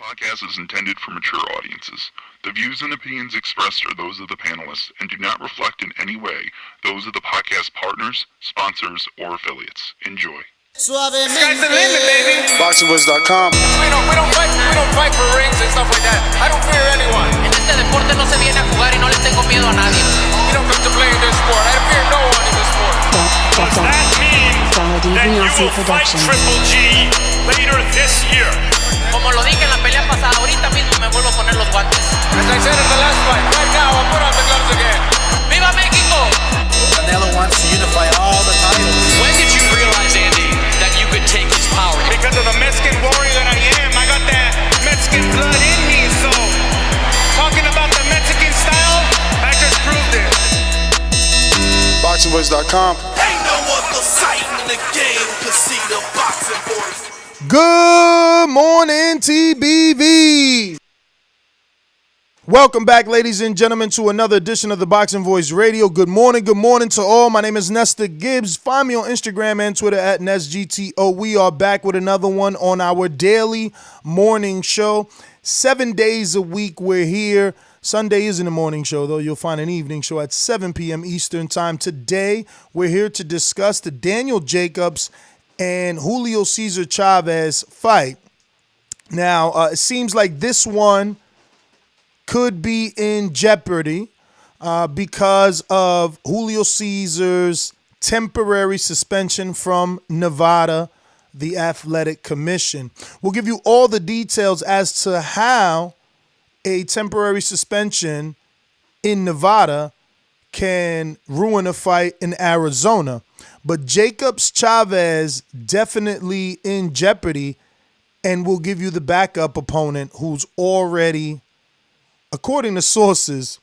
podcast is intended for mature audiences. The views and opinions expressed are those of the panelists and do not reflect in any way those of the podcast partners, sponsors, or affiliates. Enjoy. Suavemente. Sky's the limit, baby. Boxingvoice.com. We don't fight for rings and stuff like that. I don't fear anyone. En este deporte no se viene a jugar y no le tengo miedo a nadie. You don't come to play in this sport. I fear no one in this sport. Does that mean that you will fight Triple G later this year? Como lo dije en la pelea pasada, ahorita mismo me vuelvo a poner los guantes. As I said in the last fight, right now I'll put on the gloves again. ¡Viva México! Canelo wants to unify all the titles. When did you realize, Andy, that you could take his power? Because of the Mexican warrior that I am, I got that Mexican blood in me, so talking about the Mexican style, I just proved it. Boxingvoice.com. Ain't no other sight in the game to see the Boxing Voice. Good morning, TBV. Welcome back, ladies and gentlemen, to another edition of the Boxing Voice Radio. Good morning to all. My name is Nestor Gibbs. Find me on Instagram and Twitter at NesGTO. We are back with another one on our daily morning show. 7 days a week we're here. Sunday isn't a morning show, though. You'll find an evening show at 7 p.m. Eastern Time. Today, we're here to discuss the Daniel Jacobs and Julio Cesar Chavez fight. Now, it seems like this one could be in jeopardy because of Julio Cesar's temporary suspension from Nevada, the Athletic Commission. We'll give you all the details as to how a temporary suspension in Nevada can ruin a fight in Arizona. But Jacobs-Chavez definitely in jeopardy, and we'll give you the backup opponent who's already, according to sources,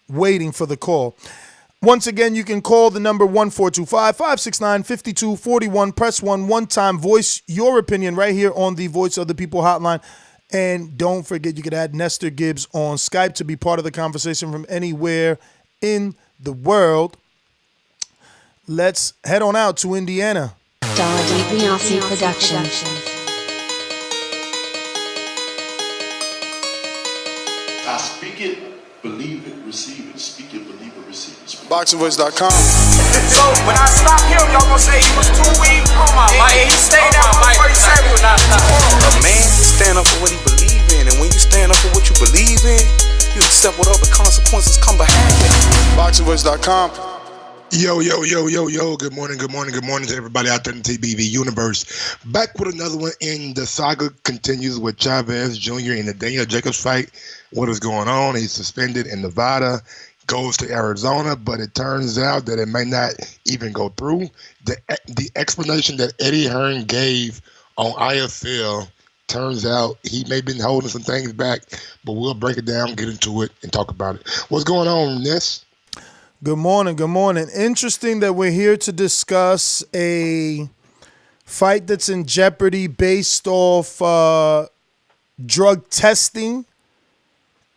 waiting for the call. Once again, you can call the number 1-425-569-5241. Press 1 one-time. Voice your opinion right here on the Voice of the People hotline. And don't forget, you can add Nestor Gibbs on Skype to be part of the conversation from anywhere in the world. Let's head on out to Indiana. DBRC Production. I speak it, believe it, receive it. Speak it, believe it, receive it. Boxingvoice.com. So when I stop him, y'all gonna say he was too weak. He stayed there for 37. A man stand up for what he believe in, and when you stand up for what you believe in, you accept whatever consequences come behind it. Boxingvoice.com. Yo. Good morning to everybody out there in the TBV universe. Back with another one, and the saga continues with Chavez Jr. in the Daniel Jacobs fight. What is going on? He's suspended in Nevada, goes to Arizona, but it turns out that it may not even go through. The explanation that Eddie Hearn gave on IFL turns out he may have been holding some things back, but we'll break it down, get into it, and talk about it. What's going on, Ness? Good morning. Interesting that we're here to discuss a fight that's in jeopardy based off drug testing.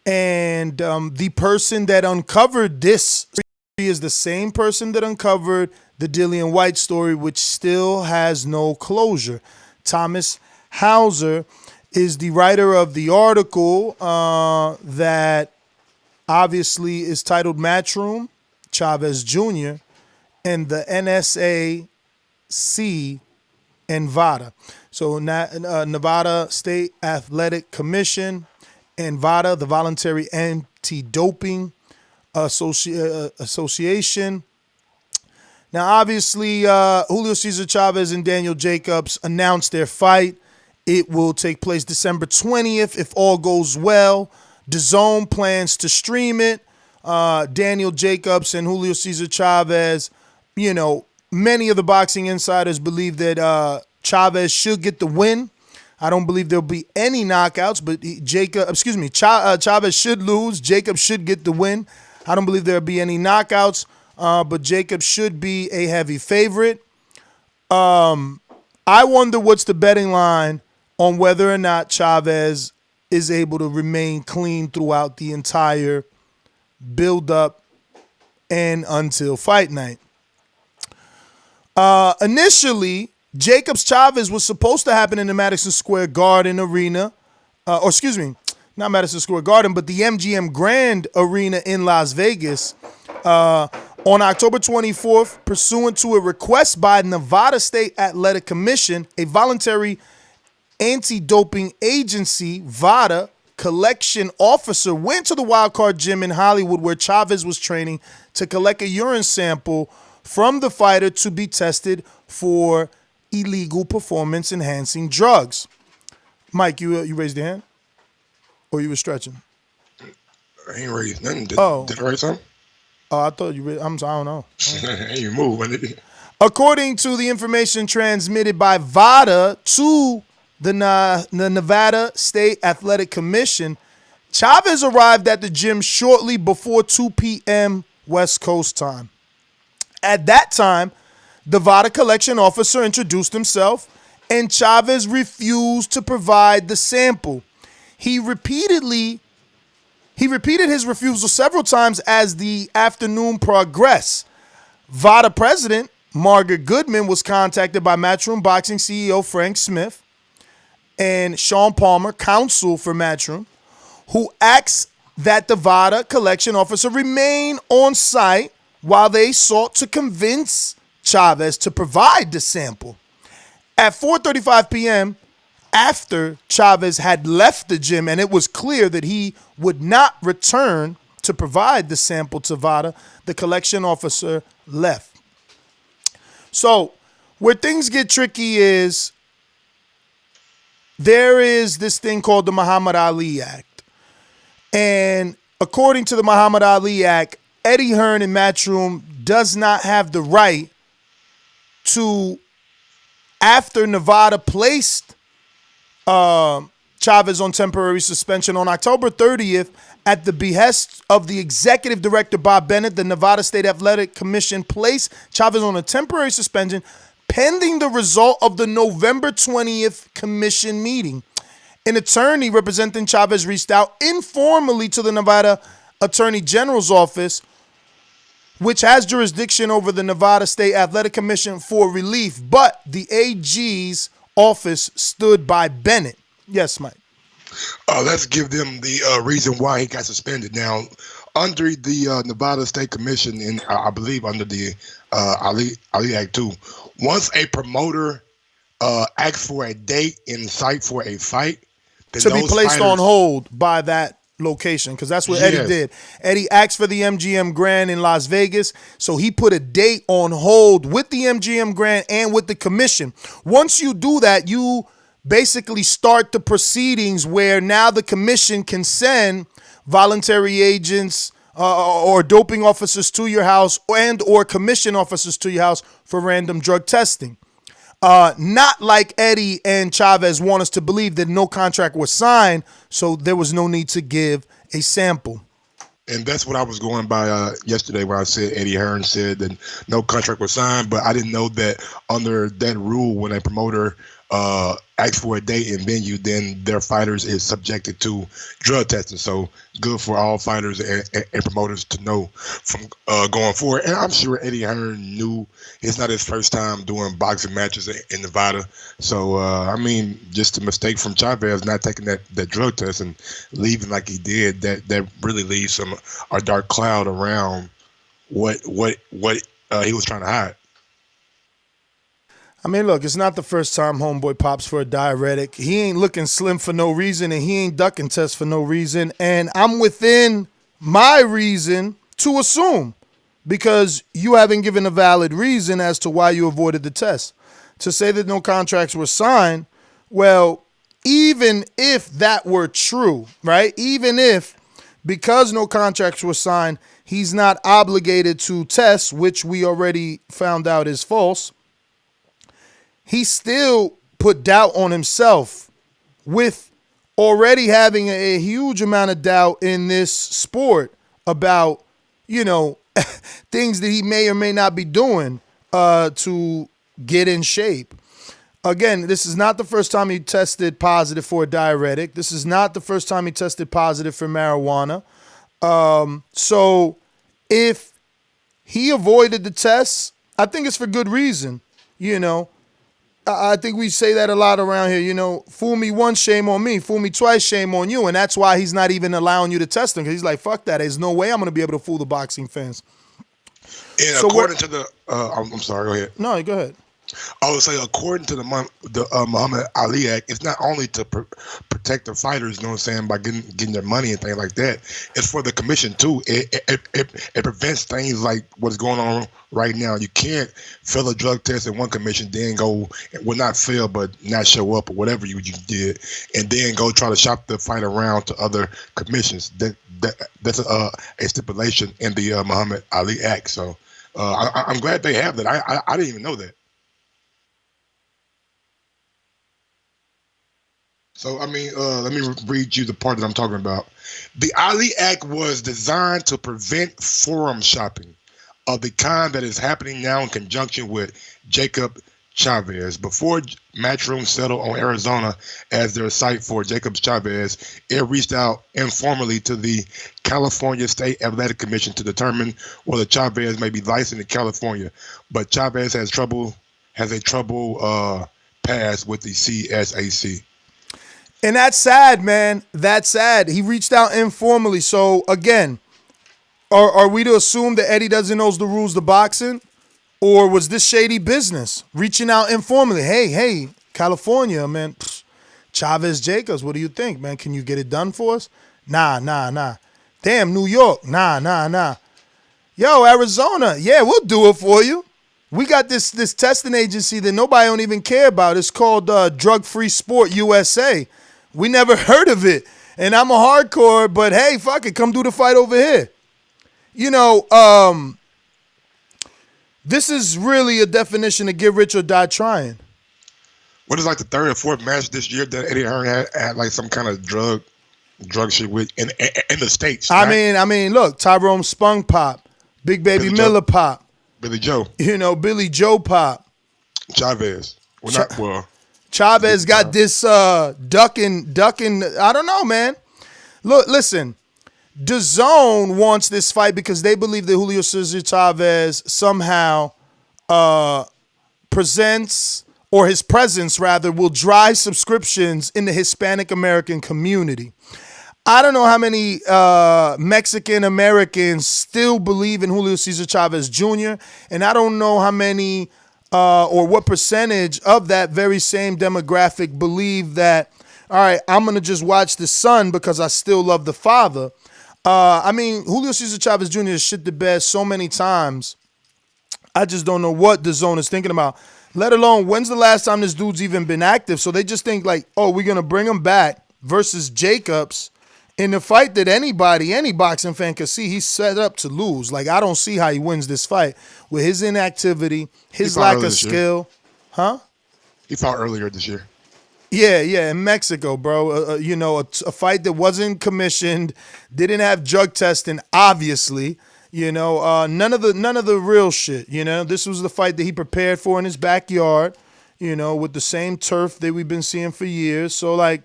And the person that uncovered this is the same person that uncovered the Dillian White story, which still has no closure. Thomas Hauser is the writer of the article that obviously is titled Matchroom, Chavez Jr., and the NSAC and VADA. So Nevada State Athletic Commission and VADA, the Voluntary Anti-Doping Association. Now, obviously, Julio Cesar Chavez and Daniel Jacobs announced their fight. It will take place December 20th if all goes well. Dazn plans to stream it. Daniel Jacobs and Julio Cesar Chavez, many of the boxing insiders believe that Chavez should get the win. I don't believe there'll be any knockouts, but Chavez should lose. Jacobs should get the win. I don't believe there'll be any knockouts, but Jacobs should be a heavy favorite. I wonder what's the betting line on whether or not Chavez is able to remain clean throughout the entire build-up and until fight night. Initially, Jacobs-Chavez was supposed to happen in the Madison Square Garden Arena. or excuse me, not Madison Square Garden, but the MGM Grand Arena in Las Vegas on October 24th, pursuant to a request by Nevada State Athletic Commission, a voluntary Anti-Doping Agency, VADA, collection officer went to the Wild Card Gym in Hollywood where Chavez was training to collect a urine sample from the fighter to be tested for illegal performance-enhancing drugs. Mike, you raised your hand? Or you were stretching? I ain't raised nothing. Did I raise something? Oh, I thought you raised. I don't know. You move. According to the information transmitted by VADA to the Nevada State Athletic Commission, Chavez arrived at the gym shortly before 2 p.m. West Coast time. At that time, the VADA collection officer introduced himself, and Chavez refused to provide the sample. He repeated his refusal several times as the afternoon progressed. VADA president Margaret Goodman was contacted by Matchroom Boxing CEO Frank Smith and Sean Palmer, counsel for Matchroom, who asked that the VADA collection officer remain on site while they sought to convince Chavez to provide the sample. At 4:35 p.m., after Chavez had left the gym and it was clear that he would not return to provide the sample to VADA, the collection officer left. So where things get tricky is there is this thing called the Muhammad Ali Act. And according to the Muhammad Ali Act, Eddie Hearn and Matchroom does not have the right to, after Nevada placed Chavez on temporary suspension on October 30th, at the behest of the executive director, Bob Bennett, the Nevada State Athletic Commission placed Chavez on a temporary suspension pending the result of the November 20th commission meeting. An attorney representing Chavez reached out informally to the Nevada Attorney General's office, which has jurisdiction over the Nevada State Athletic Commission, for relief, but the AG's office stood by Bennett. Yes, Mike. Let's give them the reason why he got suspended. Now, under the Nevada State Commission, and I believe under the Ali Act too, once a promoter asks for a date in sight for a fight, to be placed on hold by that location, because that's what Eddie did. Eddie asked for the MGM Grand in Las Vegas, so he put a date on hold with the MGM Grand and with the commission. Once you do that, you basically start the proceedings where now the commission can send voluntary agents or doping officers to your house and or commission officers to your house for random drug testing. Not like Eddie and Chavez want us to believe that no contract was signed, so there was no need to give a sample. And that's what I was going by yesterday when I said Eddie Hearn said that no contract was signed, but I didn't know that under that rule, when a promoter asks for a date and venue, then their fighters is subjected to drug testing. So good for all fighters and promoters to know from going forward. And I'm sure Eddie Hearn knew it's not his first time doing boxing matches in Nevada. So, I mean, just a mistake from Chavez not taking that drug test and leaving like he did, that really leaves a dark cloud around what he was trying to hide. I mean, look, it's not the first time homeboy pops for a diuretic. He ain't looking slim for no reason, and he ain't ducking tests for no reason. And I'm within my reason to assume, because you haven't given a valid reason as to why you avoided the test. To say that no contracts were signed, well, even if that were true, right? Even if, because no contracts were signed, he's not obligated to test, which we already found out is false, he still put doubt on himself with already having a huge amount of doubt in this sport about, things that he may or may not be doing to get in shape. Again, this is not the first time he tested positive for a diuretic. This is not the first time he tested positive for marijuana. So if he avoided the tests, I think it's for good reason, I think we say that a lot around here. You know, fool me once, shame on me. Fool me twice, shame on you. And that's why he's not even allowing you to test him, because he's like, fuck that. There's no way I'm going to be able to fool the boxing fans. And so according to the, I'm sorry, go ahead. No, go ahead. I would say, according to the Muhammad Ali Act, it's not only to protect the fighters, you know what I'm saying, by getting their money and things like that. It's for the commission too. It prevents things like what's going on right now. You can't fail a drug test in one commission, then go, well, not fail, but not show up or whatever you did, and then go try to shop the fight around to other commissions. That's a stipulation in the Muhammad Ali Act. So I'm glad they have that. I didn't even know that. So, I mean, let me read you the part that I'm talking about. The Ali Act was designed to prevent forum shopping of the kind that is happening now in conjunction with Jacobs-Chavez. Before Matchroom settled on Arizona as their site for Jacobs-Chavez, it reached out informally to the California State Athletic Commission to determine whether Chavez may be licensed in California. But Chavez has a trouble pass with the CSAC. And that's sad, man. That's sad. He reached out informally. So, again, are we to assume that Eddie doesn't know the rules of boxing? Or was this shady business? Reaching out informally. Hey, California, man. Chavez Jacobs, what do you think, man? Can you get it done for us? Nah. Damn, New York. Nah. Yo, Arizona. Yeah, we'll do it for you. We got this testing agency that nobody don't even care about. It's called Drug Free Sport USA. We never heard of it. And I'm a hardcore, but hey, fuck it. Come do the fight over here. You know, this is really a definition of get rich or die trying. What is like the third or fourth match this year that Eddie Hearn had like some kind of drug shit with in the States? Right? I mean, look, Tyrone Spong pop. Big Baby Billy Miller Joe. pop. Billy Joe. You know, Billy Joe pop. Chavez. Chavez got this ducking. I don't know, man. Look, listen. Dazn wants this fight because they believe that Julio Cesar Chavez somehow presents, or his presence rather, will drive subscriptions in the Hispanic American community. I don't know how many Mexican Americans still believe in Julio Cesar Chavez Jr., and I don't know how many or what percentage of that very same demographic believe that, all right, I'm going to just watch the son because I still love the father. I mean, Julio Cesar Chavez Jr. has shit the bed so many times. I just don't know what Dazn is thinking about, let alone when's the last time this dude's even been active. So they just think like, oh, we're going to bring him back versus Jacobs in the fight that any boxing fan could see he's set up to lose. Like, I don't see how he wins this fight with his inactivity, his lack of skill. Huh? He fought earlier this year. Yeah, in Mexico, bro. You know, a fight that wasn't commissioned, didn't have drug testing, obviously. You know, none of the real shit. You know, this was the fight that he prepared for in his backyard. You know, with the same turf that we've been seeing for years. So, like,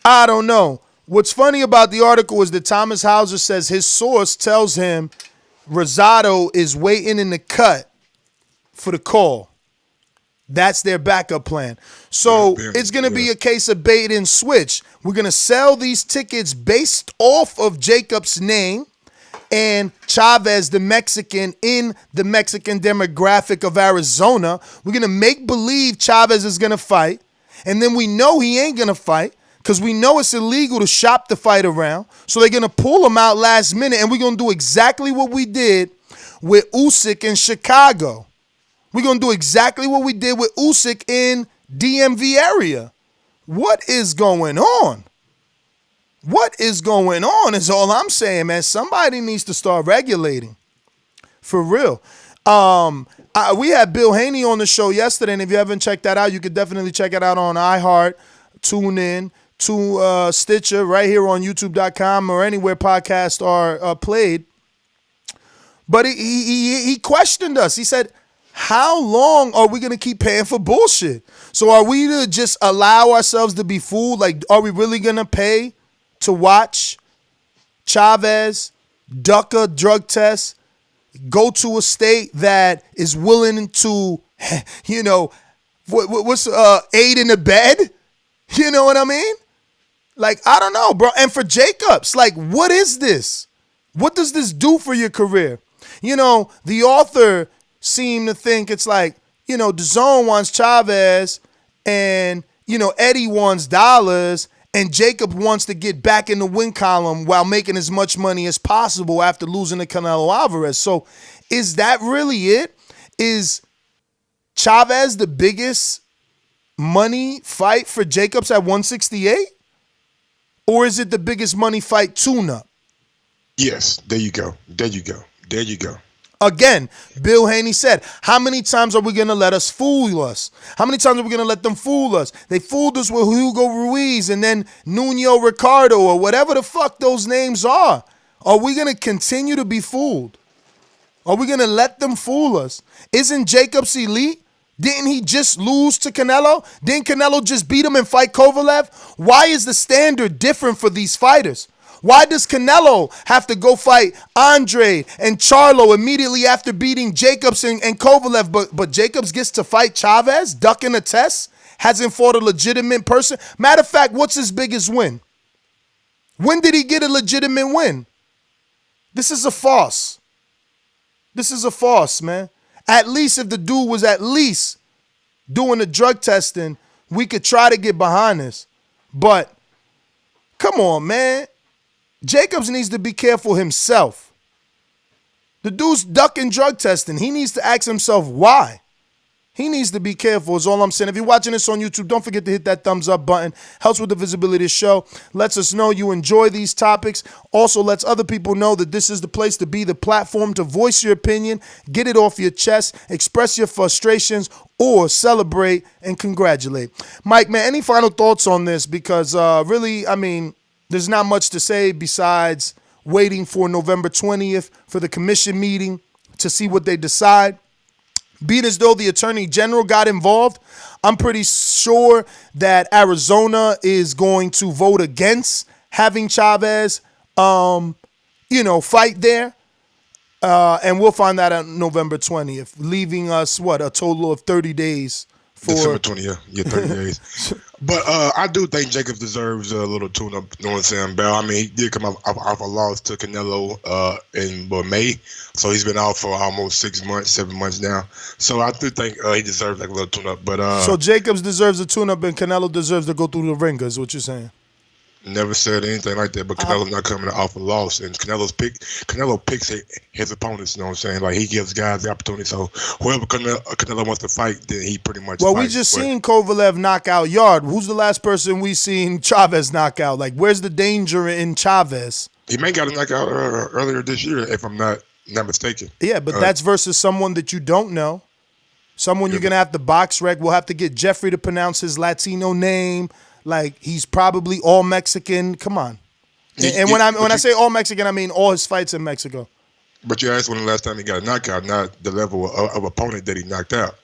I don't know. What's funny about the article is that Thomas Hauser says his source tells him Rosado is waiting in the cut for the call. That's their backup plan. So it's going to be a case of bait and switch. We're going to sell these tickets based off of Jacobs' name and Chavez, the Mexican, in the Mexican demographic of Arizona. We're going to make believe Chavez is going to fight. And then we know he ain't going to fight because we know it's illegal to shop the fight around. So they're going to pull him out last minute. And we're going to do exactly what we did with Usyk in Chicago. We're going to do exactly what we did with Usyk in DMV area. What is going on? What is going on is all I'm saying, man. Somebody needs to start regulating. For real. We had Bill Haney on the show yesterday, and if you haven't checked that out, you could definitely check it out on iHeart, TuneIn, to Stitcher, right here on YouTube.com or anywhere podcasts are played. But he questioned us. He said, how long are we going to keep paying for bullshit? So are we to just allow ourselves to be fooled? Like, are we really going to pay to watch Chavez duck a drug test, go to a state that is willing to, you know, what's aid in the bed? You know what I mean? Like, I don't know, bro. And for Jacobs, like, what is this? What does this do for your career? You know, the author seemed to think it's like, you know, Dazn wants Chavez and, you know, Eddie wants dollars and Jacob wants to get back in the win column while making as much money as possible after losing to Canelo Alvarez. So is that really it? Is Chavez the biggest money fight for Jacobs at 168? Or is it the biggest money fight tune-up? Yes, there you go. There you go. There you go. Again, Bill Haney said, how many times are we going to let us fool us? How many times are we going to let them fool us? They fooled us with Hugo Ruiz and then Nuno Ricardo or whatever the fuck those names are. Are we going to continue to be fooled? Are we going to let them fool us? Isn't Jacobs elite? Didn't he just lose to Canelo? Didn't Canelo just beat him and fight Kovalev? Why is the standard different for these fighters? Why does Canelo have to go fight Andre and Charlo immediately after beating Jacobs and Kovalev, but Jacobs gets to fight Chavez, ducking a test, hasn't fought a legitimate person? Matter of fact, what's his biggest win? When did he get a legitimate win? This is a farce. This is a farce, man. At least if the dude was at least doing the drug testing, we could try to get behind this. But come on, man. Jacobs needs to be careful himself. The dude's ducking drug testing. He needs to ask himself why. He needs to be careful is all I'm saying. If you're watching this on YouTube, don't forget to hit that thumbs up button. Helps with the visibility of the show. Lets us know you enjoy these topics. Also lets other people know that this is the place to be, the platform to voice your opinion, get it off your chest, express your frustrations, or celebrate and congratulate. Mike, man, any final thoughts on this? Because really, I mean, there's not much to say besides waiting for November 20th for the commission meeting to see what they decide. Being as though the attorney general got involved, I'm pretty sure that Arizona is going to vote against having Chavez, fight there. And we'll find that on November 20th, leaving us, a total of 30 days. December 20th, 30 days. But I do think Jacobs deserves a little tune-up, you know what I'm saying, Bell? I mean, he did come off a loss to Canelo in May, so he's been out for almost 7 months now. So I do think he deserves like a little tune-up. But so Jacobs deserves a tune-up and Canelo deserves to go through the ringer is what you're saying? Never said anything like that, but Canelo's not coming off a loss, and Canelo picks his opponents. You know what I'm saying? Like he gives guys the opportunity. So whoever Canelo wants to fight, then he pretty much. Well, fights. we just seen Kovalev knock out Yard. Who's the last person we seen Chavez knock out? Like, where's the danger in Chavez? He may got a knockout earlier this year, if I'm not mistaken. Yeah, but that's versus someone that you don't know, someone you're gonna have to box rec. We'll have to get Jeffrey to pronounce his Latino name. Like, he's probably all Mexican. Come on. And when I say all Mexican, I mean all his fights in Mexico. But you asked when the last time he got a knockout, not the level of opponent that he knocked out.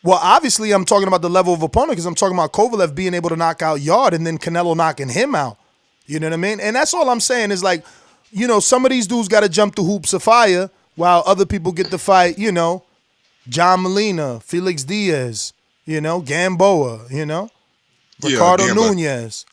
Well, obviously, I'm talking about the level of opponent because I'm talking about Kovalev being able to knock out Yard and then Canelo knocking him out. You know what I mean? And that's all I'm saying is, like, you know, some of these dudes got to jump through hoops of fire while other people get to fight, you know, John Molina, Felix Diaz, you know, Gamboa, you know. Ricardo Nunez.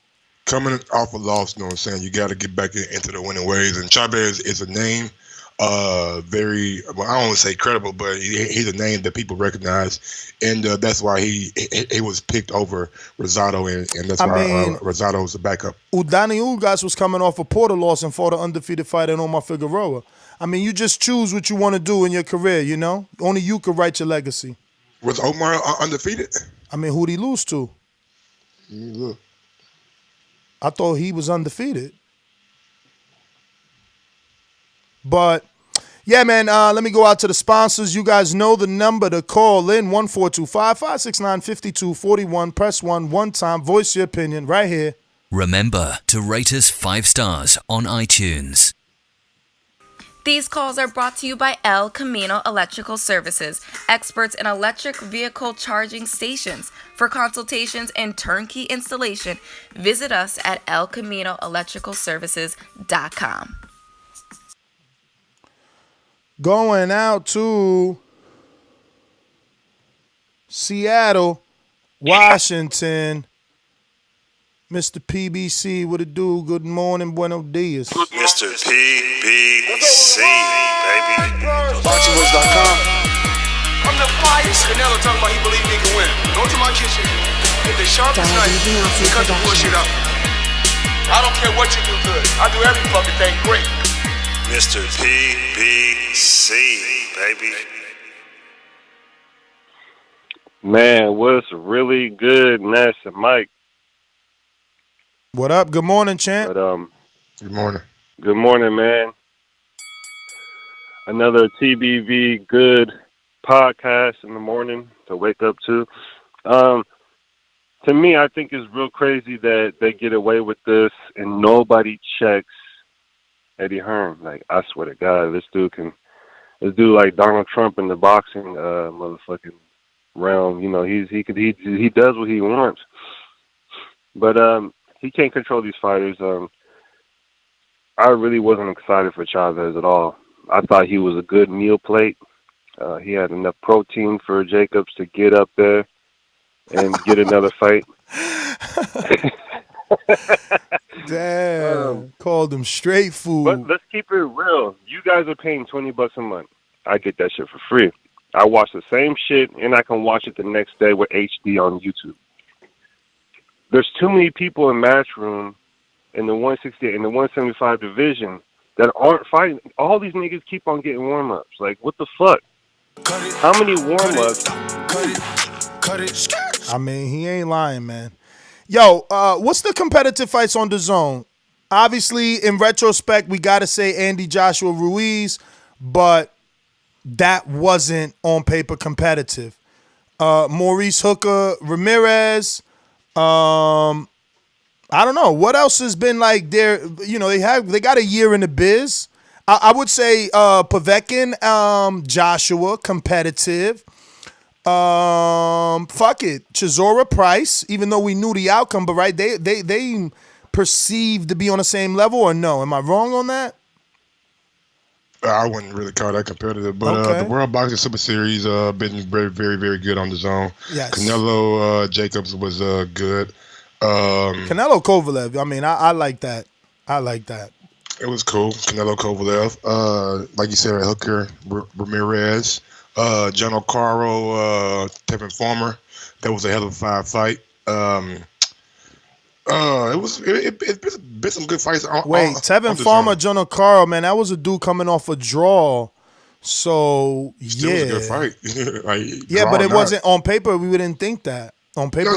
Coming off a loss, you know what I'm saying? You got to get back into the winning ways. And Chavez is a name, I don't want to say credible, but he's a name that people recognize. And that's why he was picked over Rosado, and that's why Rosado was the backup. Udani Ugas was coming off a Porter loss and fought an undefeated fighter in Omar Figueroa. I mean, you just choose what you want to do in your career, you know? Only you could write your legacy. Was Omar undefeated? I mean, who'd he lose to? Look. I thought he was undefeated. But, yeah, man, let me go out to the sponsors. You guys know the number to call in, 1-425-569-5241. Press 1 time. Voice your opinion right here. Remember to rate us 5 stars on iTunes. These calls are brought to you by El Camino Electrical Services, experts in electric vehicle charging stations. For consultations and turnkey installation, visit us at elcaminoelectricalservices.com. Going out to Seattle, Washington. Mr. PBC, what it do? Good morning, buenos dias. Mr. PBC, baby. BoxingVoice.com. I'm the flyest. Canelo talking about he believe he can win. Go to my kitchen. Get the sharpest knife and cut the bullshit up. I don't care what you do good. I do every fucking thing great. Mr. PBC, baby. Man, what's really good, Ness and Mike? What up? Good morning, champ. But, Good morning. Good morning, man. Another TBV good podcast in the morning to wake up to. To me, I think it's real crazy that they get away with this and nobody checks Eddie Hearn. Like, I swear to God, this dude like Donald Trump in the boxing motherfucking realm. You know, he does what he wants. But he can't control these fighters. I really wasn't excited for Chavez at all. I thought he was a good meal plate. He had enough protein for Jacobs to get up there and get another fight. Damn. Called him straight food. But let's keep it real. You guys are paying $20 a month. I get that shit for free. I watch the same shit, and I can watch it the next day with HD on YouTube. There's too many people in Matchroom in the 168 and the 175 division that aren't fighting. All these niggas keep on getting warm-ups. Like, what the fuck? How many warm-ups? I mean, he ain't lying, man. Yo, what's the competitive fights on Dazn? Obviously, in retrospect, we got to say Andy Joshua Ruiz, but that wasn't on paper competitive. Maurice Hooker Ramirez. I don't know what else has been like there. You know, they got a year in the biz. I would say Povetkin, Joshua competitive. Fuck it, Chisora Price. Even though we knew the outcome, but right, they perceived to be on the same level, or no? Am I wrong on that? I wouldn't really call that competitive, but Okay. the World Boxing Super Series been very, very, very good on the zone. Yes. Canelo Jacobs was good. Canelo Kovalev. I mean, I like that. I like that. It was cool. Canelo Kovalev. Like you said, Hooker Ramirez, John O'Carroll, Tevin Farmer. That was a hell of a fight. It's been some good fights. Tevin Farmer, John O'Carroll, man, that was a dude coming off a draw. So Still was a good fight. Yeah, but it wasn't on paper. We wouldn't think that on paper.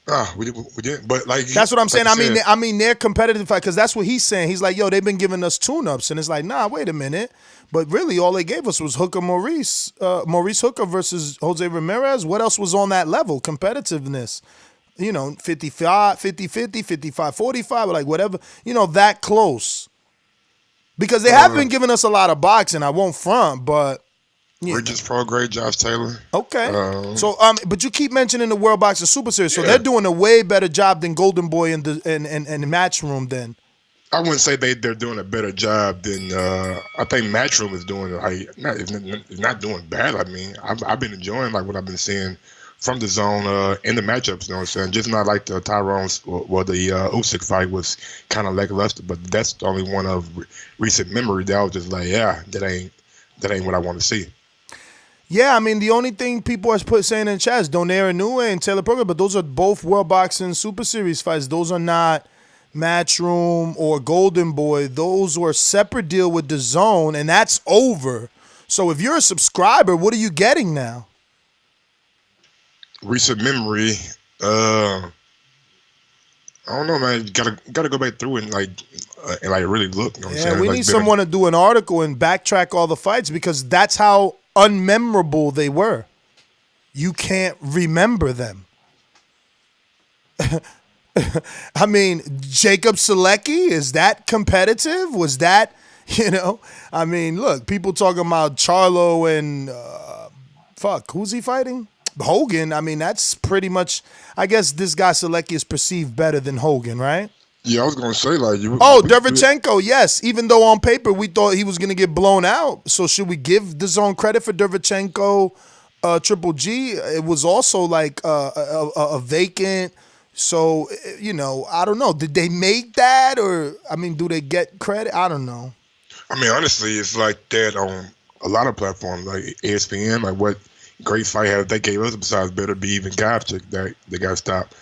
No. We didn't. But like that's what I'm saying. Like I mean, they're competitive fight because that's what he's saying. He's like, yo, they've been giving us tune-ups, and it's like, nah, wait a minute. But really, all they gave us was Maurice Hooker versus Jose Ramirez. What else was on that level? Competitiveness. You know, 55, 50-50, 55-45, like whatever. You know, that close. Because they have been giving us a lot of boxing. I won't front, but Regis Prograde, Josh Taylor. Okay. But you keep mentioning the World Boxing Super Series, so they're doing a way better job than Golden Boy in the Matchroom. Then I wouldn't say they're doing a better job than I think Matchroom is doing. Not doing bad. I mean, I've been enjoying like what I've been seeing from the zone in the matchups. You know what I'm saying? Just not like the Tyrone's or the Usyk fight was kind of lackluster, but that's the only one of recent memory that I was just like, that ain't what I want to see. Yeah, I mean, the only thing people are saying in chat is Donaire Inoue and Taylor Program, but those are both World Boxing Super Series fights. Those are not Matchroom or Golden Boy. Those were a separate deal with DAZN, and that's over. So if you're a subscriber, what are you getting now? Recent memory. I don't know, man. You gotta go back through and really look. You know what I'm saying? We need someone to do an article and backtrack all the fights because that's how unmemorable they were. You can't remember them. I mean, Jacob-Selecki, is that competitive? Was that, I mean, look, people talking about Charlo and, who's he fighting? Hogan. I mean, that's pretty much, I guess this guy Selecki is perceived better than Hogan, right? Yeah, I was going to say Derevchenko, yes. Even though on paper we thought he was going to get blown out. So should we give DAZN credit for Derevchenko Triple G, it was also like a vacant. So, I don't know. Did they make that, or do they get credit? I don't know. I mean, honestly, it's like that on a lot of platforms, like ESPN. Like what great fight have they gave us besides Better Be Even Gobchick that they got stopped.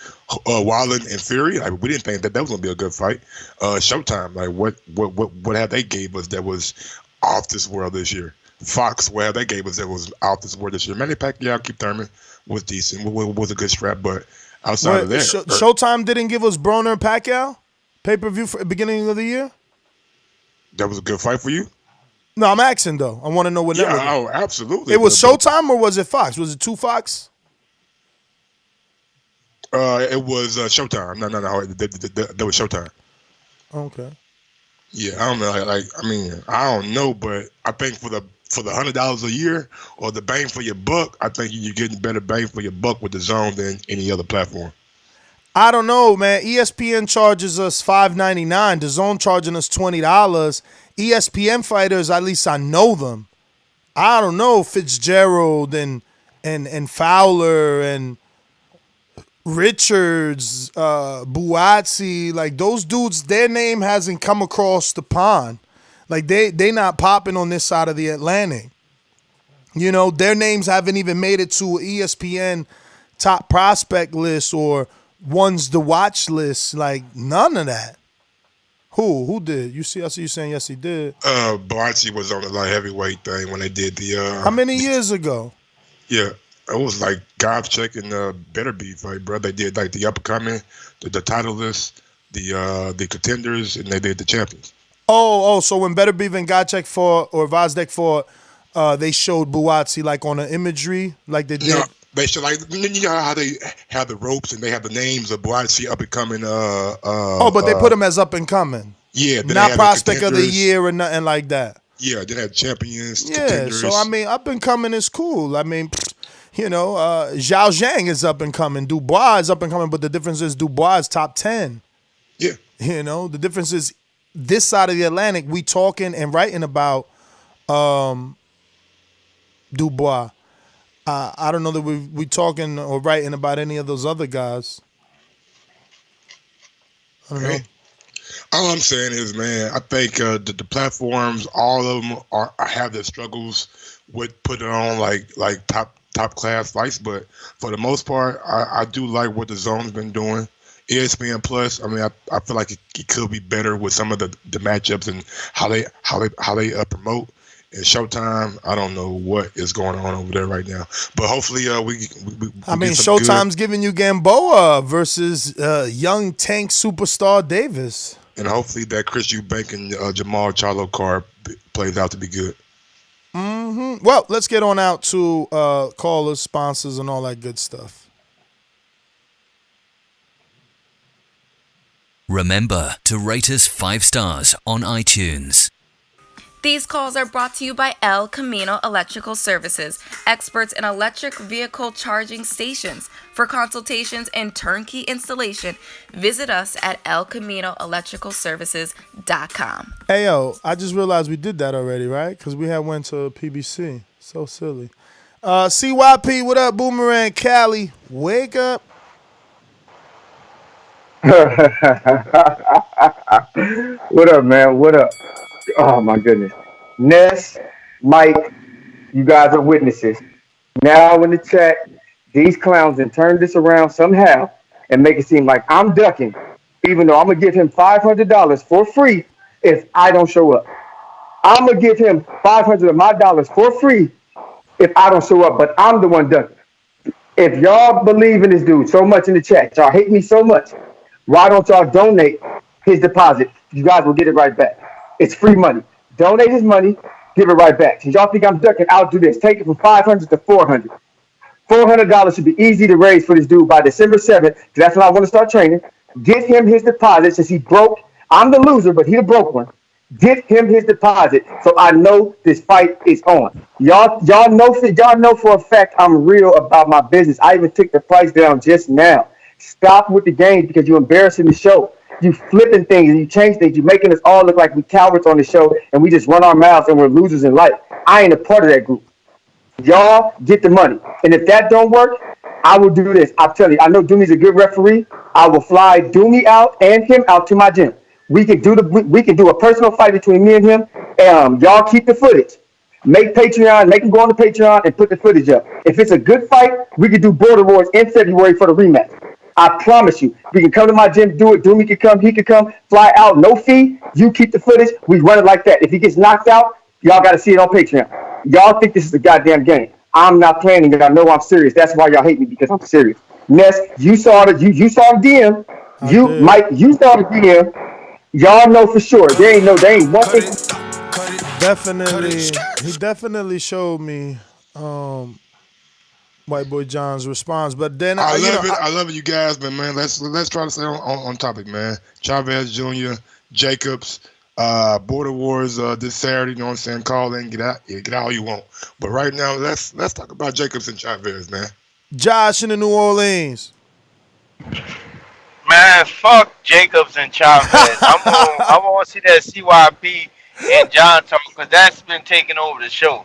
Wilder and Fury, like we didn't think that was gonna be a good fight. Showtime, like what have they gave us that was off this world this year? Fox, what have they gave us that was off this world this year? Manny Pacquiao, Keith Thurman was decent, was a good strap, but outside of that, Showtime didn't give us Broner and Pacquiao pay-per-view for the beginning of the year. That was a good fight for you? No, I'm asking though. I want to know what network. Oh, absolutely. It was Showtime or was it Fox? Was it 2 Fox? It was Showtime. No. That was Showtime. Okay. Yeah, I don't know. I don't know, but I think for the $100 a year or the bang for your buck, I think you're getting better bang for your buck with the Zone than any other platform. I don't know, man. ESPN charges us $5.99. The Zone charging us $20. ESPN fighters, at least I know them. I don't know Fitzgerald and Fowler and Richards, Buatsi, like those dudes. Their name hasn't come across the pond. Like they not popping on this side of the Atlantic. Their names haven't even made it to an ESPN top prospect list or one's the watch list. Like none of that. Who did? I see you saying yes he did. Buatsi was on the light heavyweight thing when they did the How many years ago? Yeah. It was like Gobchick and Better Be fight, bro. They did like the upcoming, the titleists, the contenders, and they did the champions. Oh, so when Better Be Even Gobchick fought or Vazdek fought, they showed Buatsi like on the imagery, like they did. Yeah, they should like how they have the ropes and they have the names of Buatsi up and coming. But they put him as up and coming. Yeah, not prospect of the year or nothing like that. Yeah, they had champions. Yeah, contenders. so up and coming is cool. Zhao Zhang is up and coming. Dubois is up and coming, but the difference is Dubois is top 10. Yeah. The difference is this side of the Atlantic, we talking and writing about Dubois. I don't know that we talking or writing about any of those other guys. I don't know. All I'm saying is, man, I think the platforms, all of them have their struggles with putting on like top class fights, but for the most part, I do like what the Zone's been doing. ESPN Plus, I feel like it could be better with some of the matchups and how they promote. And Showtime, I don't know what is going on over there right now, but hopefully we Showtime's giving you Gamboa versus young tank superstar Davis, and hopefully that Chris Eubank and Jamal Charlo card plays out to be good. Mm-hmm. Well, let's get on out to callers, sponsors, and all that good stuff. Remember to rate us 5 stars on iTunes. These calls are brought to you by El Camino Electrical Services, experts in electric vehicle charging stations. For consultations and turnkey installation, visit us at elcaminoelectricalservices.com. Hey, yo, I just realized we did that already, right? Because we had went to PBC. So silly. CYP, what up, Boomerang Cali? Wake up. What up, man? What up? Oh, my goodness. Ness, Mike, you guys are witnesses. Now in the chat, these clowns and turn this around somehow and make it seem like I'm ducking, even though I'm going to give him $500 for free if I don't show up. I'm going to give him $500 of my dollars for free if I don't show up, but I'm the one ducking. If y'all believe in this dude so much in the chat, y'all hate me so much, why don't y'all donate his deposit? You guys will get it right back. It's free money. Donate his money, give it right back. Since y'all think I'm ducking, I'll do this. Take it from $500 to $400. $400 should be easy to raise for this dude by December 7th. That's when I want to start training. Get him his deposit since he broke. I'm the loser, but he the broke one. Get him his deposit so I know this fight is on. Y'all know for a fact I'm real about my business. I even took the price down just now. Stop with the game because you're embarrassing the show. You flipping things and you change things. You're making us all look like we cowards on the show and we just run our mouths and we're losers in life. I ain't a part of that group. Y'all get the money. And if that don't work, I will do this. I'm telling you, I know Doomy's a good referee. I will fly Doomy out and him out to my gym. We can do a personal fight between me and him. Y'all keep the footage. Make Patreon, make him go on the Patreon and put the footage up. If it's a good fight, we can do Border Wars in February for the rematch. I promise you. We can come to my gym, do it. Doomy can come, he can come, fly out, no fee. You keep the footage. We run it like that. If he gets knocked out, y'all got to see it on Patreon. Y'all think this is a goddamn game. I'm not playing it. I know I'm serious. That's why y'all hate me, because I'm serious. Ness, you saw the DM. Mike, you saw the DM. Y'all know for sure. There ain't one thing. He definitely showed me White Boy John's response. But then I love it, you guys. But man, let's try to stay on topic, man. Chavez Jr., Jacobs, Border Wars this Saturday. You know what I'm saying? Call in, get out all you want. But right now, let's talk about Jacobs and Chavez, man. Josh in the New Orleans. Man, fuck Jacobs and Chavez. I want to see that CYP and John talk, because that's been taking over the show.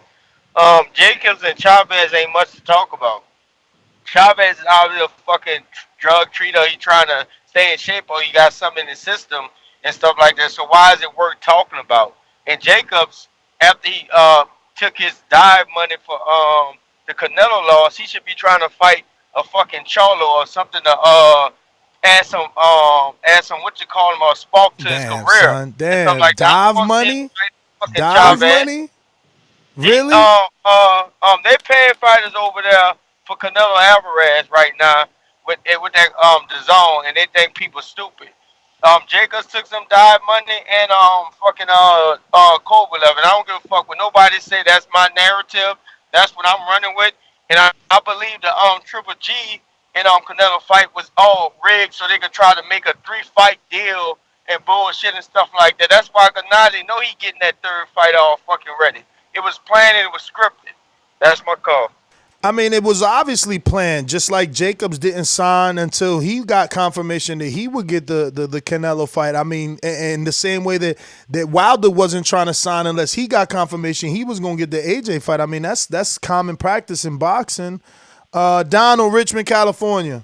Jacobs and Chavez ain't much to talk about. Chavez is obviously a fucking drug treater. He trying to stay in shape, or he got something in his system and stuff like that. So why is it worth talking about? And Jacobs, after he took his dive money for the Canelo loss, he should be trying to fight a fucking Charlo or something to add some what you call him, or spark to his career. Son. Damn, like dive money? Dive money? Really? They paying fighters over there for Canelo Alvarez right now with that Dazn, and they think people stupid. Jacobs took some dive money and fucking Kovalev, and I don't give a fuck what nobody say. That's my narrative. That's what I'm running with, and I believe the Triple G and Canelo fight was all rigged so they could try to make a 3-fight deal and bullshit and stuff like that. That's why Gennady know he getting that third fight all fucking ready. It was planned and it was scripted. That's my call. I mean, it was obviously planned, just like Jacobs didn't sign until he got confirmation that he would get the Canelo fight. I mean, and the same way that Wilder wasn't trying to sign unless he got confirmation he was going to get the AJ fight. I mean, that's common practice in boxing. Donald, Richmond, California.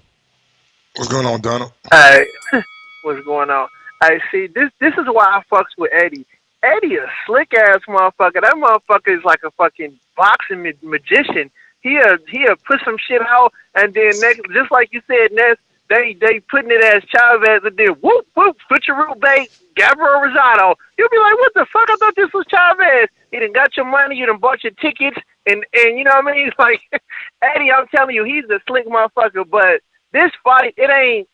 What's going on, Donald? Hey, what's going on? Hey, see, this is why I fucks with Eddie. Eddie a slick ass motherfucker. That motherfucker is like a fucking boxing magician. He'll put some shit out, and then next, just like you said, Ness, they putting it as Chavez, and then whoop whoop, switcheroo bait, Jacobs-Rosado. You'll be like, what the fuck? I thought this was Chavez. You done got your money, you done bought your tickets, and you know what I mean? It's like, Eddie, I'm telling you, he's a slick motherfucker. But this fight, it ain't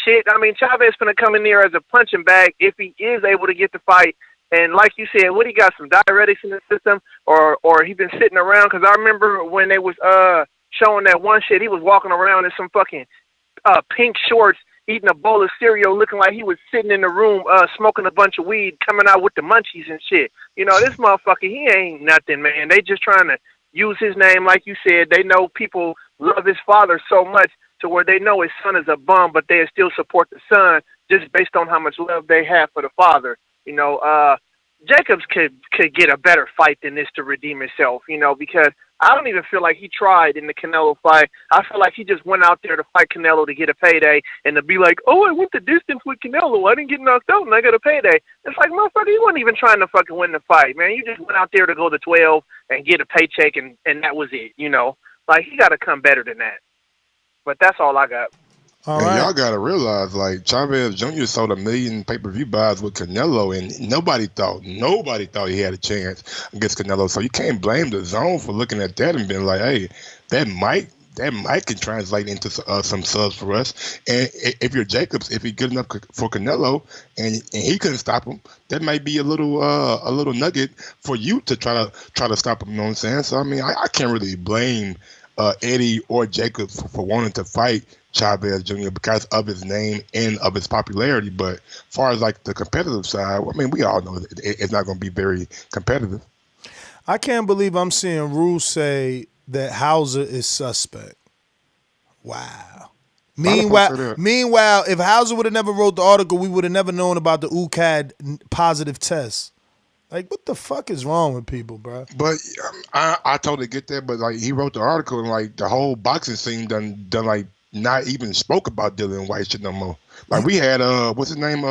shit. I mean, Chavez finna come in there as a punching bag if he is able to get the fight. And like you said, what he got, some diuretics in the system, or he been sitting around? Because I remember when they was showing that one shit, he was walking around in some fucking pink shorts, eating a bowl of cereal, looking like he was sitting in the room smoking a bunch of weed, coming out with the munchies and shit. You know, this motherfucker, he ain't nothing, man. They just trying to use his name, like you said. They know people love his father so much to where they know his son is a bum, but they still support the son just based on how much love they have for the father. You know, Jacobs could get a better fight than this to redeem himself, you know, because I don't even feel like he tried in the Canelo fight. I feel like he just went out there to fight Canelo to get a payday and to be like, oh, I went the distance with Canelo. I didn't get knocked out and I got a payday. It's like, motherfucker, you weren't even trying to fucking win the fight, man. You just went out there to go to 12 and get a paycheck, and that was it, you know. Like, he got to come better than that. But that's all I got. Y'all gotta realize, like, Chavez Jr. sold 1 million pay-per-view buys with Canelo, and nobody thought he had a chance against Canelo. So you can't blame the zone for looking at that and being like, hey, that might can translate into some subs for us. And if you're Jacobs, if he's good enough for Canelo and he couldn't stop him, that might be a little nugget for you to try to stop him. You know what I'm saying? So I mean, I can't really blame Eddie or Jacobs for wanting to fight Chavez Jr. because of his name and of his popularity. But as far as like the competitive side, I mean, we all know it's not going to be very competitive. I can't believe I'm seeing Rule say that Hauser is suspect. Wow. Meanwhile, if Hauser would have never wrote the article, we would have never known about the UCAD positive test. Like, what the fuck is wrong with people, bro? But I totally get that. But like, he wrote the article, and like the whole boxing scene done like not even spoke about Dillian White shit no more. Like we had what's his name? You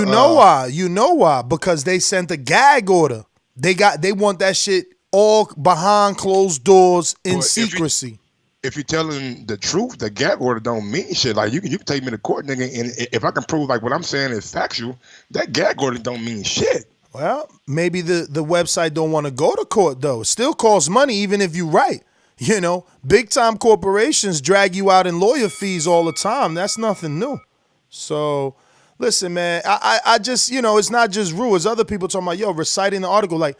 know why? You know why? Because they sent a gag order. They want that shit all behind closed doors in secrecy. If you're telling the truth, the gag order don't mean shit. Like you can take me to court, nigga, and if I can prove like what I'm saying is factual, that gag order don't mean shit. Well, maybe the website don't want to go to court though. It still costs money even if you right. You know, big time corporations drag you out in lawyer fees all the time. That's nothing new. So listen, man, I just, you know, it's not just Rue. It's other people talking about, yo, reciting the article. Like,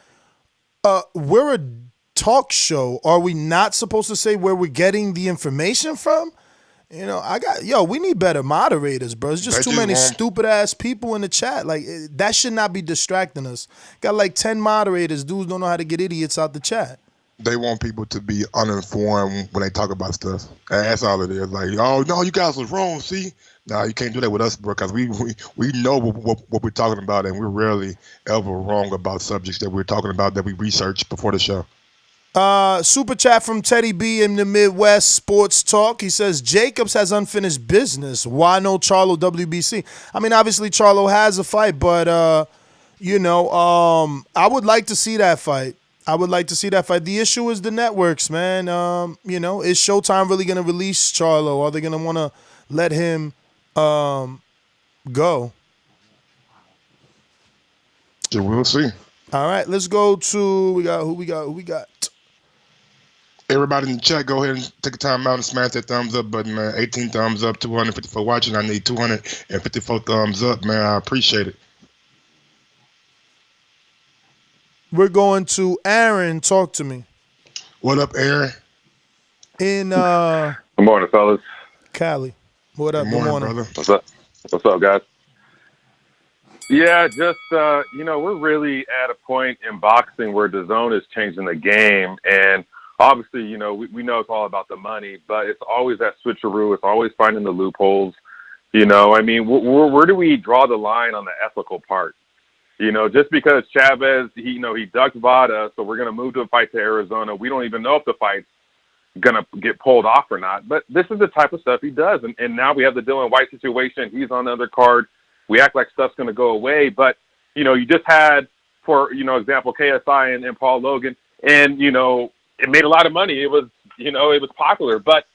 we're a talk show. Are we not supposed to say where we're getting the information from? You know, we need better moderators, bro. There's just too many stupid ass people in the chat. Like, that should not be distracting us. Got like 10 moderators. Dudes don't know how to get idiots out the chat. They want people to be uninformed when they talk about stuff. And that's all it is. Like, oh, no, you guys was wrong, see? No, you can't do that with us, bro, because we know what we're talking about, and we're rarely ever wrong about subjects that we're talking about that we researched before the show. Super chat from Teddy B in the Midwest Sports Talk. He says, Jacobs has unfinished business. Why no Charlo WBC? I mean, obviously Charlo has a fight, but, I would like to see that fight. The issue is the networks, man. Is Showtime really going to release Charlo? Are they going to want to let him go? Yeah, we'll see. All right, let's go to who we got. Everybody in the chat, go ahead and take a time out and smash that thumbs up button, man. 18 thumbs up, 254 watching. I need 254 thumbs up, man. I appreciate it. We're going to Aaron. Talk to me. What up, Aaron? In Good morning, fellas. Cali. What up? Good morning, brother. What's up, guys? Yeah, just we're really at a point in boxing where DAZN is changing the game, and obviously, we know it's all about the money, but it's always that switcheroo. It's always finding the loopholes. I mean, where do we draw the line on the ethical part? Just because Chavez, he ducked VADA, so we're going to move to a fight to Arizona. We don't even know if the fight's going to get pulled off or not. But this is the type of stuff he does. And now we have the Dillian White situation. He's on the other card. We act like stuff's going to go away. But, you just had, for, example, KSI and Paul Logan. And, it made a lot of money. It was, it was popular. But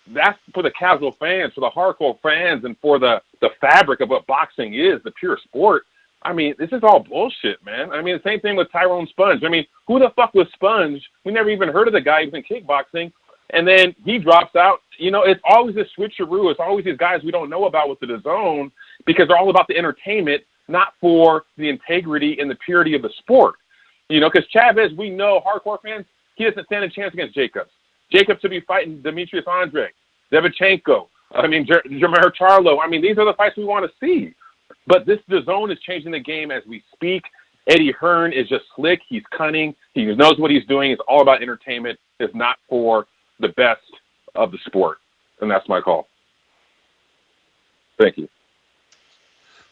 that's for the casual fans, for the hardcore fans, and for the fabric of what boxing is, the pure sport. I mean, this is all bullshit, man. I mean, the same thing with Tyrone Sponge. I mean, who the fuck was Sponge? We never even heard of the guy. He was in kickboxing. And then he drops out. It's always this switcheroo. It's always these guys we don't know about with the DAZN because they're all about the entertainment, not for the integrity and the purity of the sport. Because Chavez, we know, hardcore fans, he doesn't stand a chance against Jacobs. Jacobs should be fighting Demetrius Andre, Devchenko, Jermaine Charlo. I mean, these are the fights we want to see. But the DAZN is changing the game as we speak. Eddie Hearn is just slick. He's cunning. He knows what he's doing. It's all about entertainment. It's not for the best of the sport. And that's my call. Thank you.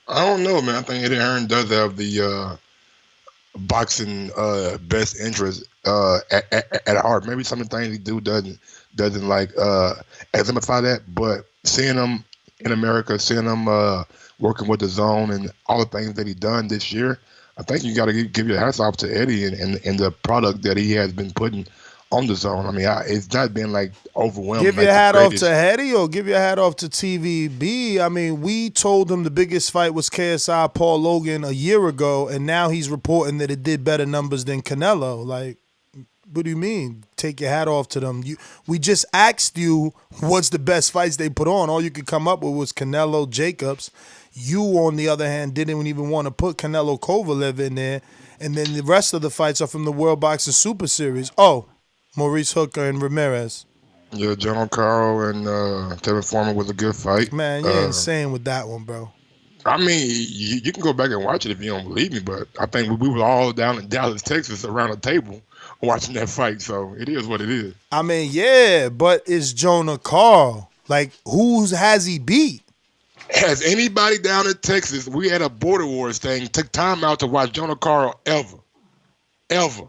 I don't know, man. I think Eddie Hearn does have the boxing best interest at heart. Maybe some of the things he do doesn't like exemplify that. But seeing him in America, seeing him working with DAZN and all the things that he done this year, I think you got to give your hats off to Eddie and the product that he has been putting on DAZN. I mean, it's not been like overwhelming. Give your hat off to Eddie or give your hat off to TVB. I mean, we told him the biggest fight was KSI Paul Logan a year ago, and now he's reporting that it did better numbers than Canelo. Like, what do you mean? Take your hat off to them. We just asked you what's the best fights they put on. All you could come up with was Canelo Jacobs. You, on the other hand, didn't even want to put Canelo Kovalev in there. And then the rest of the fights are from the World Boxing Super Series. Oh, Maurice Hooker and Ramirez. Yeah, John Carl and Tevin Foreman was a good fight. Man, you're insane with that one, bro. I mean, you can go back and watch it if you don't believe me, but I think we were all down in Dallas, Texas around a table watching that fight, so it is what it is. I mean, yeah, but it's Jonah Carl. Like, who has he beat? Has anybody down in Texas, we had a Border Wars thing, took time out to watch Jonah Carl ever? Ever.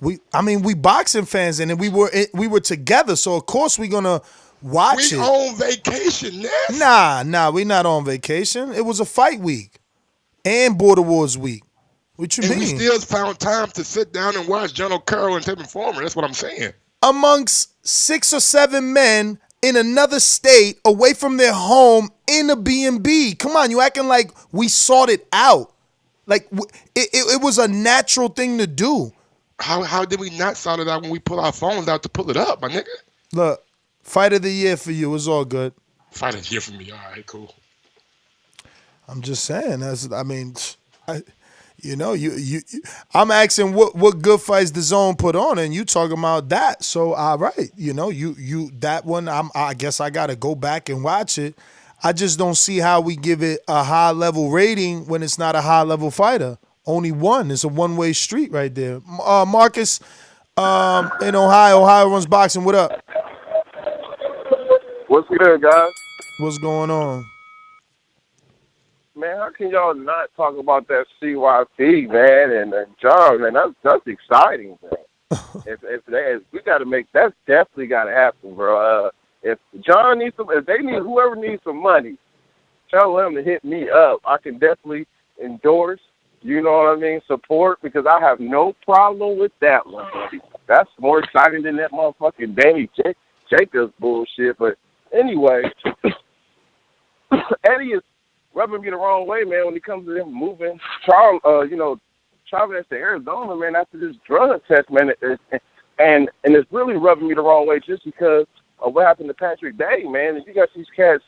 We boxing fans, and we were together, so of course we're gonna watch it. We on vacation, Ness. Nah, we not on vacation. It was a fight week and Border Wars week. What you mean? And we still found time to sit down and watch Jonah Carl and Tevin Farmer. That's what I'm saying. Amongst 6 or 7 men in another state, away from their home, in a B&B. Come on, you acting like we sought it out. Like it was a natural thing to do. How did we not sort it out when we pull our phones out to pull it up, my nigga? Look, fight of the year for you. It's all good. Fight of the year for me. All right, cool. I'm just saying. I'm asking what good fights the Zone put on, and you talking about that. So all right, you that one. I guess I got to go back and watch it. I just don't see how we give it a high level rating when it's not a high level fighter. Only one. It's a one-way street right there. Marcus, in Ohio runs boxing. What up? What's good, guys? What's going on? Man, how can y'all not talk about that CYP, man, and John, man? That's exciting, man. if we got to make, that's definitely got to happen, bro. If John needs whoever needs some money, tell them to hit me up. I can definitely endorse. You know what I mean? Support, because I have no problem with that one, buddy. That's more exciting than that motherfucking Danny Jacobs bullshit. But anyway, Eddie is rubbing me the wrong way, man, when it comes to him moving Chavez to Arizona, man, after this drug test, man. And it's really rubbing me the wrong way just because of what happened to Patrick Day, man. And you got these cats,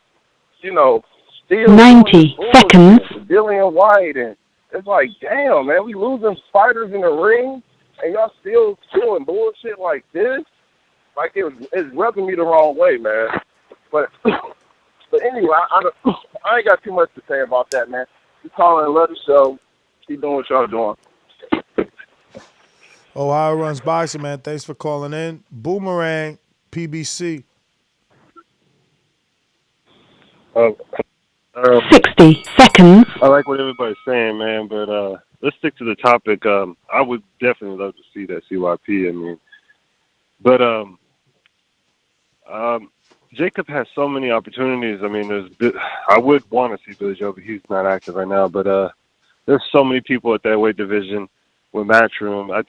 still 90 seconds. Dillian White, and it's like, damn, man, we losing fighters in the ring, and y'all still doing bullshit like this. Like it's rubbing me the wrong way, man. But anyway, I ain't got too much to say about that, man. Just call and love the show. Keep doing what y'all doing. Ohio runs boxing, man. Thanks for calling in. Boomerang, PBC. 60 seconds. I like what everybody's saying, man, but let's stick to the topic. I would definitely love to see that CYP. I mean, but Jacob has so many opportunities. I mean, I would want to see Billy Joe, but he's not active right now. But there's so many people at that weight division with Matchroom. I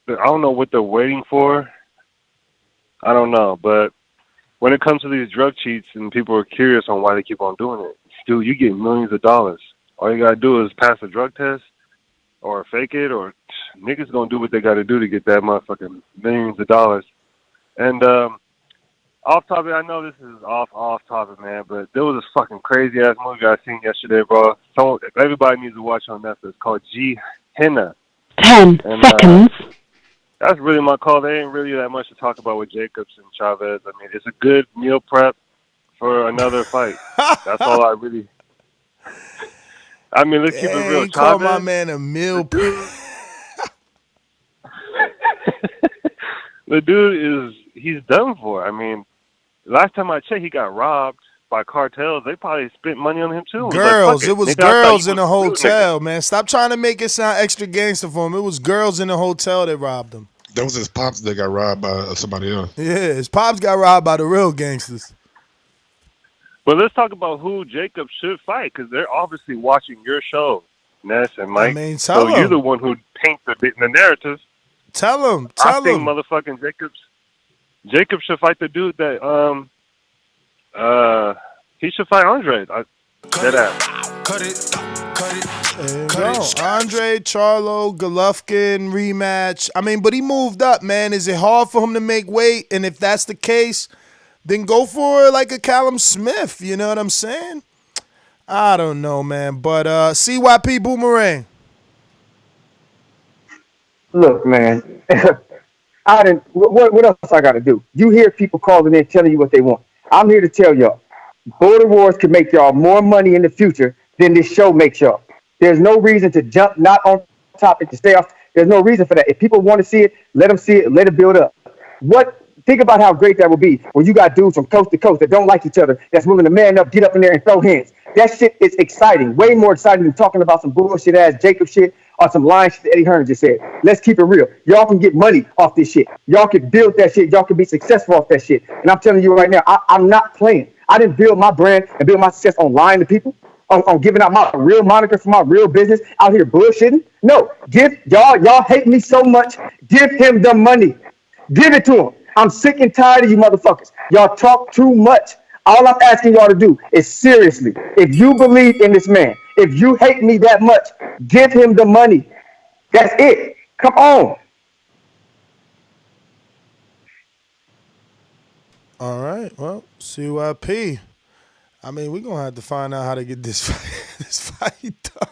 don't know what they're waiting for. I don't know, but when it comes to these drug cheats and people are curious on why they keep on doing it, dude, you get millions of dollars. All you gotta do is pass a drug test or fake it, or niggas gonna do what they gotta do to get that motherfucking millions of dollars. And off topic, I know this is off topic, man, but there was this fucking crazy ass movie I seen yesterday, bro. Everybody needs to watch on Netflix. It's called Henna. 10 seconds. That's really my call. There ain't really that much to talk about with Jacobs and Chavez. I mean, it's a good meal prep for another fight. That's all I really. I mean, let's keep it real. Call my man a meal prep. The dude he's done for. I mean, last time I checked, he got robbed by cartels. They probably spent money on him too. Girls, it was girls in the hotel, man. Stop trying to make it sound extra gangster for him. It was girls in the hotel that robbed him. That was his pops that got robbed by somebody else. Yeah, his pops got robbed by the real gangsters. But let's talk about who Jacob should fight, because they're obviously watching your show, Ness and Mike. I mean, tell so you're the one who paints the narrative. Tell him. I think motherfucking Jacob should fight the dude that he should fight Andre. Dead ass. Cut it. There you go. Andre, Charlo, Golovkin rematch. I mean, but he moved up, man. Is it hard for him to make weight? And if that's the case, then go for like a Callum Smith. You know what I'm saying? I don't know, man. But CYP Boomerang. Look, man. What else I got to do? You hear people calling in telling you what they want. I'm here to tell y'all. Border Wars can make y'all more money in the future than this show makes y'all. There's no reason to jump not on topic to stay off. There's no reason for that. If people want to see it, let them see it. Let it build up. What Think about how great that would be when you got dudes from coast to coast that don't like each other, that's willing to man up, get up in there and throw hands. That shit is exciting, way more exciting than talking about some bullshit ass Jacob shit or some lying shit that Eddie Hearn just said. Let's keep it real. Y'all can get money off this shit. Y'all can build that shit. Y'all can be successful off that shit. And I'm telling you right now, I'm not playing. I didn't build my brand and build my success on lying to people, on giving out my real moniker for my real business out here bullshitting. No, give y'all hate me so much. Give him the money. Give it to him. I'm sick and tired of you motherfuckers. Y'all talk too much. All I'm asking y'all to do is seriously, if you believe in this man, if you hate me that much, give him the money. That's it. Come on. All right. Well, CYP. I mean, we're going to have to find out how to get this fight done.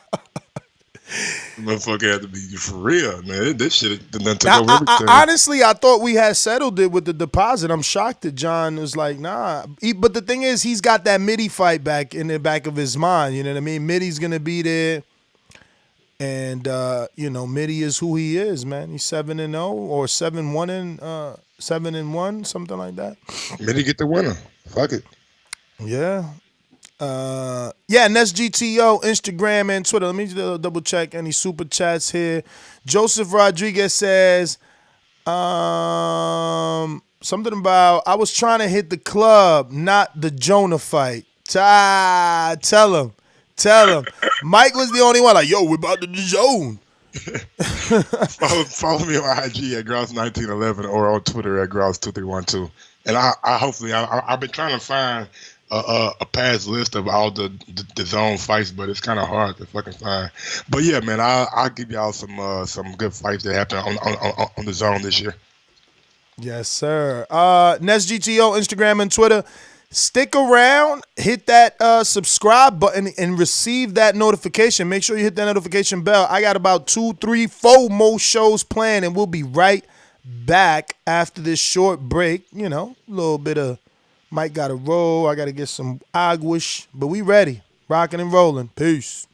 Motherfucker had to be for real, man. This shit done took over everything. Honestly, I thought we had settled it with the deposit. I'm shocked that John was like, nah. But the thing is, he's got that Mitty fight back in the back of his mind. You know what I mean? Mitty's going to be there. And, Mitty is who he is, man. He's 7-0 or 7-1, something like that. Mitty get the winner. Fuck it. Yeah. NSGTO, Instagram and Twitter. Let me just double check any super chats here. Joseph Rodriguez says something about I was trying to hit the club, not the Jonah fight. Tell him. Mike was the only one like, yo, we're about to the zone. follow me on IG at Grouse1911 or on Twitter at Grouse2312. And I've been trying to find a past list of all the zone fights, but it's kind of hard to fucking find. But yeah, man, I'll give y'all some good fights that happen on the zone this year. Yes, sir. NestGTO, Instagram and Twitter. Stick around, hit that subscribe button and receive that notification. Make sure you hit that notification bell. I got about 2, 3, 4 more shows planned, and we'll be right back after this short break. You know, a little bit of Mike got to roll. I got to get some aguish, but we ready. Rocking and rolling. Peace.